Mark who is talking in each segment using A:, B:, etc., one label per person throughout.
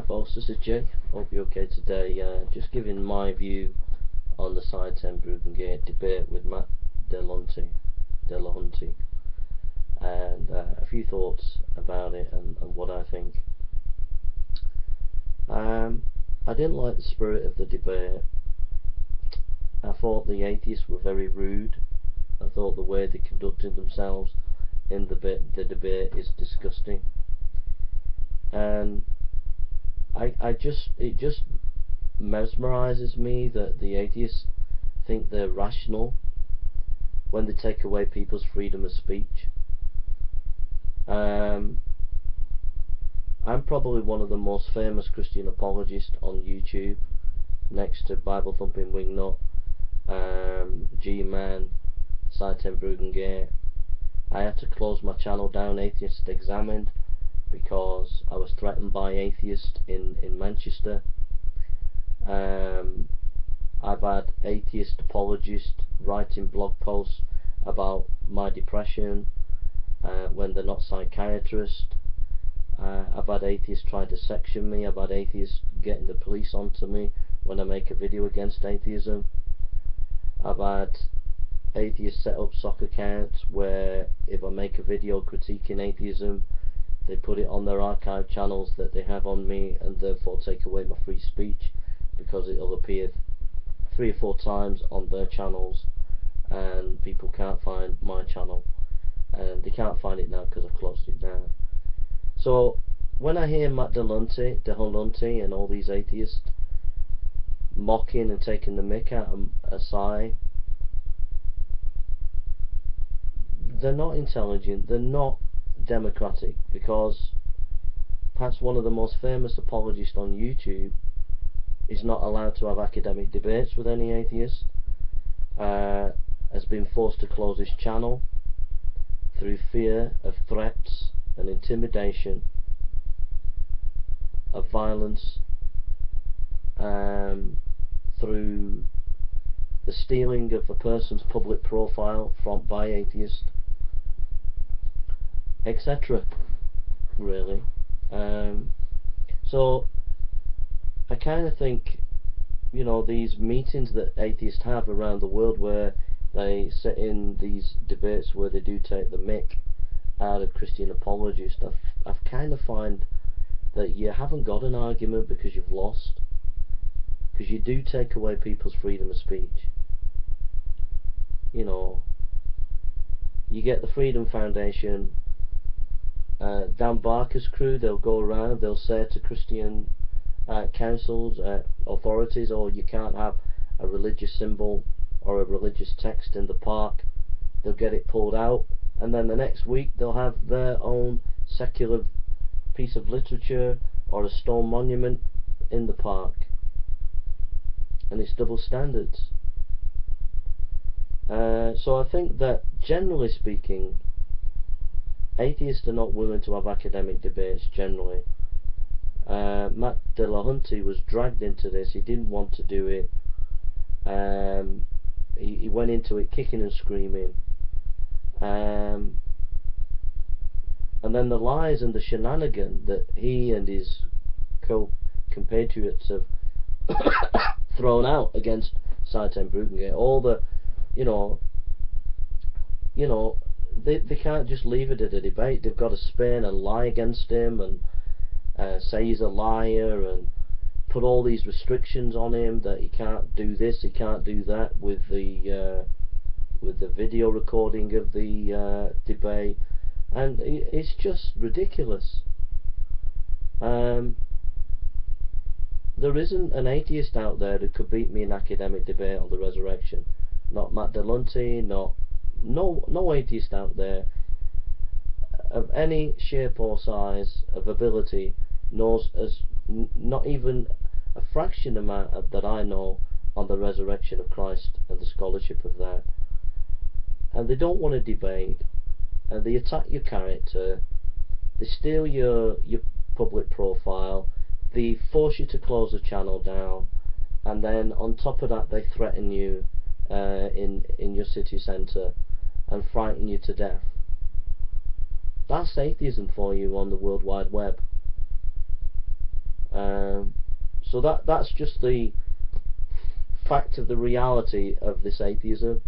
A: folks, this is Jay. Hope you're okay today. Just giving my view on the Sye Ten Bruggencate debate with Matt Dillahunty, and a few thoughts about it and what I think. I didn't like the spirit of the debate. I thought the atheists were very rude. I thought the way they conducted themselves in the debate is disgusting, and it just mesmerizes me that the atheists think they're rational when they take away people's freedom of speech. I'm probably one of the most famous Christian apologists on YouTube, next to Bible Thumping Wingnut, G-Man, Sye Ten Bruggencate. I had to close my channel down, Atheist Examined, because I was threatened by atheists in Manchester. I've had atheist apologists writing blog posts about my depression when they're not psychiatrists. I've had atheists try to section me. I've had atheists getting the police onto me when I make a video against atheism. I've had atheists set up sock accounts where if I make a video critiquing atheism, they put it on their archive channels that they have on me, and therefore take away my free speech because it'll appear 3 or 4 times on their channels, and people can't find my channel, and they can't find it now because I've closed it down. So when I hear Matt Dillahunty and all these atheists mocking and taking the mick out of Sye, they're not intelligent, they're not democratic, because perhaps one of the most famous apologists on YouTube is not allowed to have academic debates with any atheist, has been forced to close his channel through fear of threats and intimidation, of violence, through the stealing of a person's public profile by atheists, etc. really. So I kind of think, you know, these meetings that atheists have around the world where they sit in these debates where they do take the mick out of Christian apologists, I've kind of find that you haven't got an argument because you've lost, because you do take away people's freedom of speech. You know, you get the Freedom Foundation, Dan Barker's crew, they'll go around, they'll say to Christian councils, authorities, oh, you can't have a religious symbol or a religious text in the park. They'll get it pulled out, and then the next week they'll have their own secular piece of literature or a stone monument in the park. And it's double standards. So I think that, generally speaking, atheists are not willing to have academic debates generally. Matt Dillahunty was dragged into this. He didn't want to do it. He went into it kicking and screaming. And then the lies and the shenanigan that he and his compatriots have thrown out against Sye Ten Bruggencate, all the, you know, they can't just leave it at a debate. They've got to spin and lie against him and say he's a liar and put all these restrictions on him, that he can't do this, he can't do that with the video recording of the debate, and it's just ridiculous. There isn't an atheist out there who could beat me in academic debate on the resurrection. Not Matt Dillahunty, no atheist out there of any shape or size of ability knows as not even a fraction amount that I know on the resurrection of Christ and the scholarship of that. And they don't want to debate, and they attack your character, they steal your public profile, they force you to close the channel down, and then on top of that they threaten you in your city centre and frighten you to death. That's atheism for you on the World Wide Web. So that's just the fact of the reality of this atheism.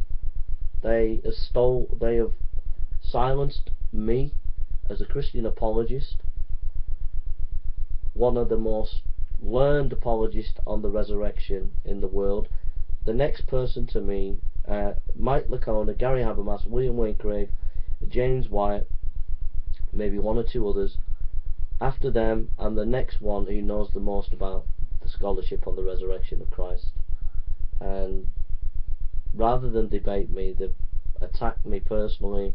A: They have silenced me as a Christian apologist, one of the most learned apologists on the resurrection in the world. The next person to me, Mike Licona, Gary Habermas, William Wayne Craig, James Wyatt, maybe one or two others. After them, I'm the next one who knows the most about the scholarship on the resurrection of Christ. And rather than debate me, they've attacked me personally.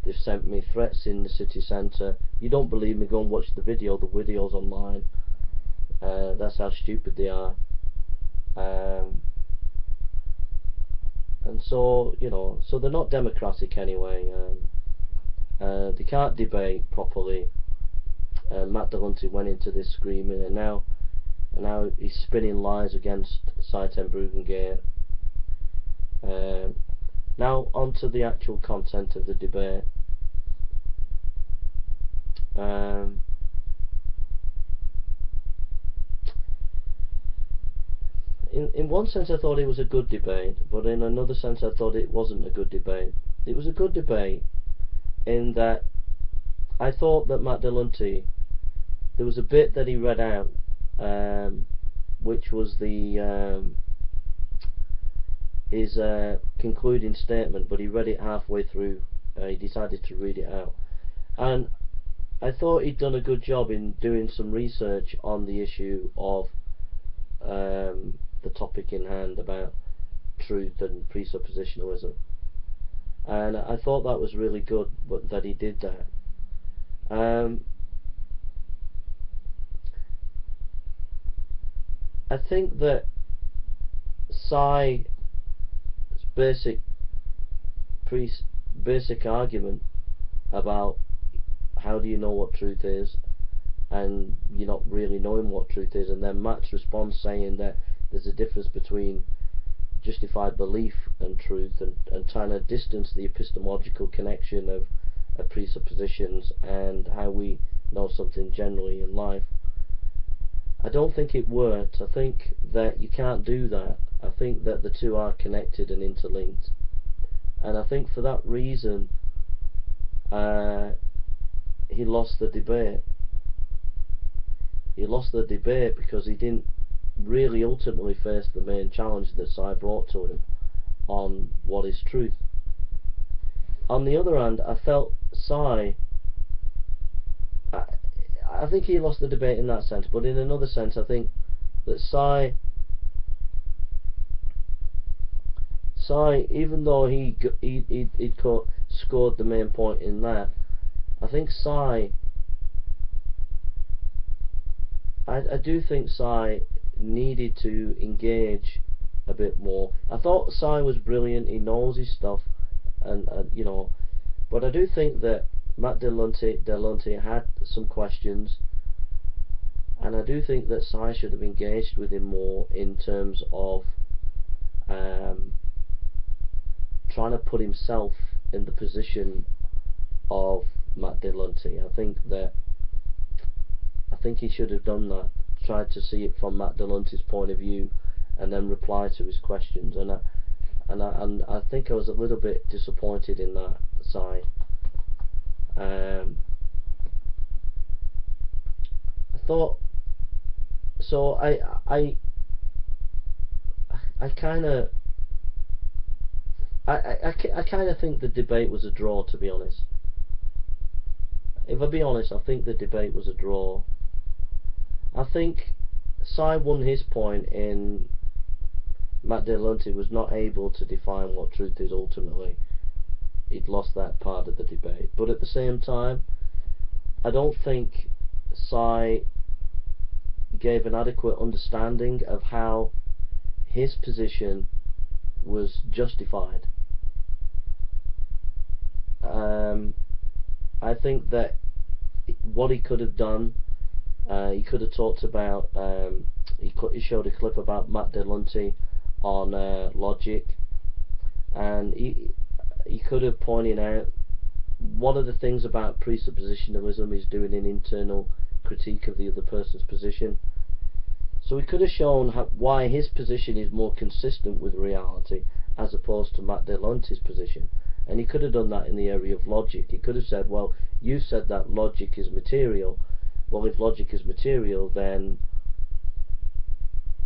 A: They've sent me threats in the city centre. You don't believe me, go and watch the video's online. That's how stupid they are. And so, you know, so they're not democratic anyway. They can't debate properly. Matt Dillahunty went into this screaming, and now he's spinning lies against Sye Ten Bruggencate. Now on to the actual content of the debate. In one sense I thought it was a good debate, but in another sense I thought it wasn't a good debate. It was a good debate in that I thought that Matt Dillahunty, there was a bit that he read out, which was his concluding statement, but he read it halfway through. He decided to read it out, and I thought he'd done a good job in doing some research on the issue of the topic in hand about truth and presuppositionalism, and I thought that was really good that he did that. I think that Sye's basic argument about how do you know what truth is, and you're not really knowing what truth is, and then Matt's response saying that there's a difference between justified belief and truth, and trying to distance the epistemological connection of presuppositions and how we know something generally in life. I don't think it worked. I think that you can't do that. I think that the two are connected and interlinked, and I think for that reason he lost the debate. He lost the debate because he didn't really ultimately face the main challenge that Sye brought to him on what is truth. On the other hand, I felt Sye, I think he lost the debate in that sense, but in another sense I think that Sye, even though he'd scored the main point in that, I think Sye, I do think Sye needed to engage a bit more. I thought Sye was brilliant, he knows his stuff, and you know, but I do think that Matt Dillahunty had some questions, and I do think that Sye should have engaged with him more in terms of trying to put himself in the position of Matt Dillahunty. I think he should have done that, tried to see it from Matt Dillahunty's point of view, and then reply to his questions. And I think I was a little bit disappointed in that side. I thought so. I kind of think the debate was a draw, to be honest. If I be honest, I think the debate was a draw. I think Sye won his point in Matt Dillahunty was not able to define what truth is ultimately. He'd lost that part of the debate. But at the same time, I don't think Sye gave an adequate understanding of how his position was justified. I think that what he could have done, he could have talked about, he showed a clip about Matt Dillahunty on logic, and he could have pointed out one of the things about presuppositionalism is doing an internal critique of the other person's position. So he could have shown why his position is more consistent with reality as opposed to Matt Dillahunty's position. And he could have done that in the area of logic. He could have said, well, you said that logic is material. Well, if logic is material, then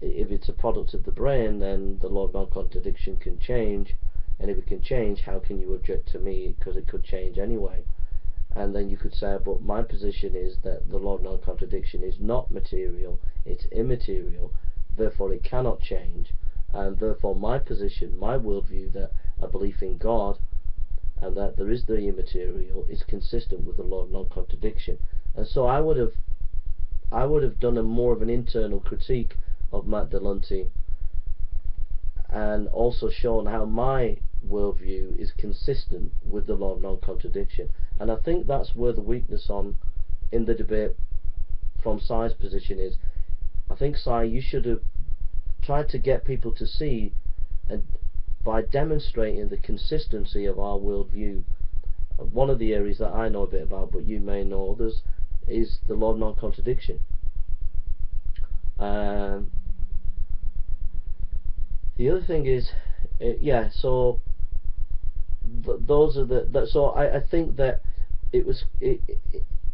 A: if it's a product of the brain, then the law of non-contradiction can change. And if it can change, how can you object to me? Because it could change anyway. And then you could say, but my position is that the law of non-contradiction is not material, it's immaterial, therefore it cannot change, and therefore my position, my worldview, that a belief in God and that there is the immaterial is consistent with the law of non-contradiction. And so I would have done a more of an internal critique of Matt Dillahunty, and also shown how my worldview is consistent with the law of non-contradiction. And I think that's where the weakness in the debate from Sye's position is. I think, Sye, you should have tried to get people to see, and by demonstrating the consistency of our worldview. One of the areas that I know a bit about, but you may know others, is the law of non-contradiction. The other thing is, so those are so I think that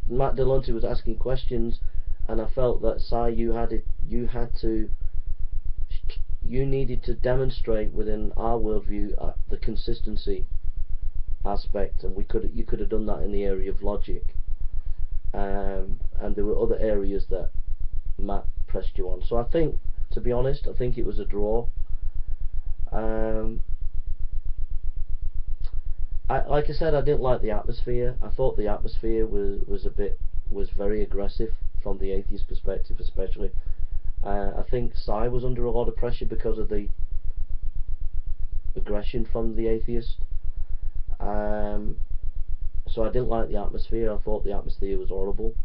A: Matt Dillahunty was asking questions, and I felt that, Sye, you needed to demonstrate within our worldview the consistency aspect, and you could have done that in the area of logic, and there were other areas that Matt pressed you on. So I think, to be honest, I think it was a draw. Like I said, I didn't like the atmosphere. I thought the atmosphere was very aggressive from the atheist perspective, especially. I think Sye was under a lot of pressure because of the aggression from the atheist. So I didn't like the atmosphere. I thought the atmosphere was horrible.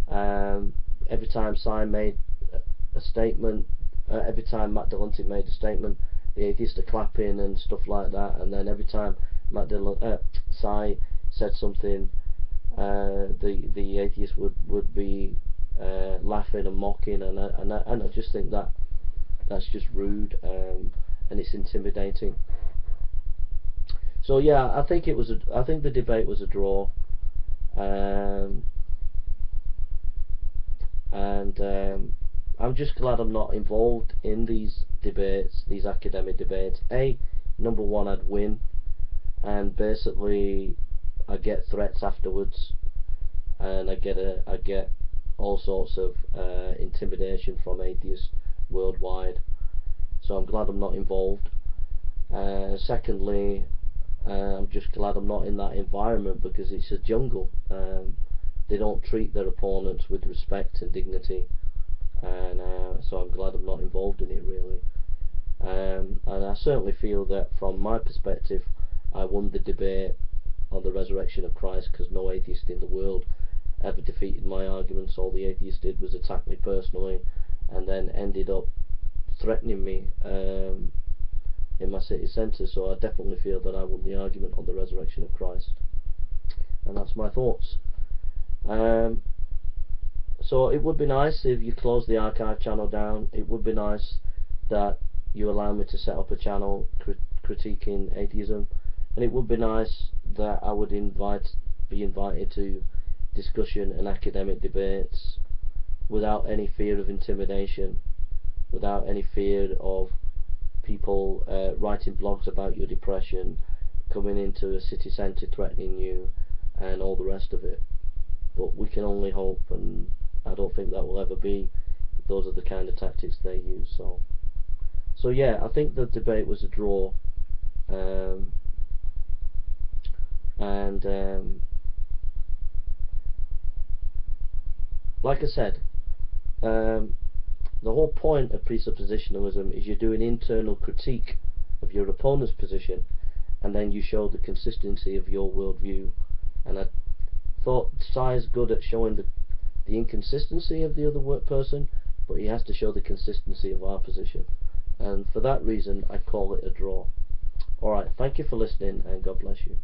A: Every time Sye made a statement, every time Matt Dillahunty made a statement, the atheists are clapping and stuff like that. And then every time Sye said something, the atheist would be laughing and mocking, and I just think that's just rude, and it's intimidating. So yeah, I think the debate was a draw, and I'm just glad I'm not involved in these debates, these academic debates. Number one, I'd win, and basically I get threats afterwards, and I get all sorts of intimidation from atheists worldwide. So I'm glad I'm not involved. Secondly, I'm just glad I'm not in that environment, because it's a jungle. They don't treat their opponents with respect and dignity, and so I'm glad I'm not involved in it, really. And I certainly feel that from my perspective I won the debate on the resurrection of Christ, because no atheist in the world ever defeated my arguments. All the atheist did was attack me personally, and then ended up threatening me in my city centre. So I definitely feel that I won the argument on the resurrection of Christ, and that's my thoughts. So it would be nice if you close the archive channel down. It would be nice that you allow me to set up a channel critiquing atheism, and it would be nice that I would be invited to discussion and academic debates without any fear of intimidation, without any fear of people writing blogs about your depression, coming into a city centre threatening you, and all the rest of it. But we can only hope, and I don't think that will ever be. Those are the kind of tactics they use. So yeah, I think the debate was a draw, like I said, the whole point of presuppositionalism is you do an internal critique of your opponent's position, and then you show the consistency of your worldview. And I thought Sye's good at showing the inconsistency of the other person, but he has to show the consistency of our position, and for that reason I call it a draw. Alright, thank you for listening, and God bless you.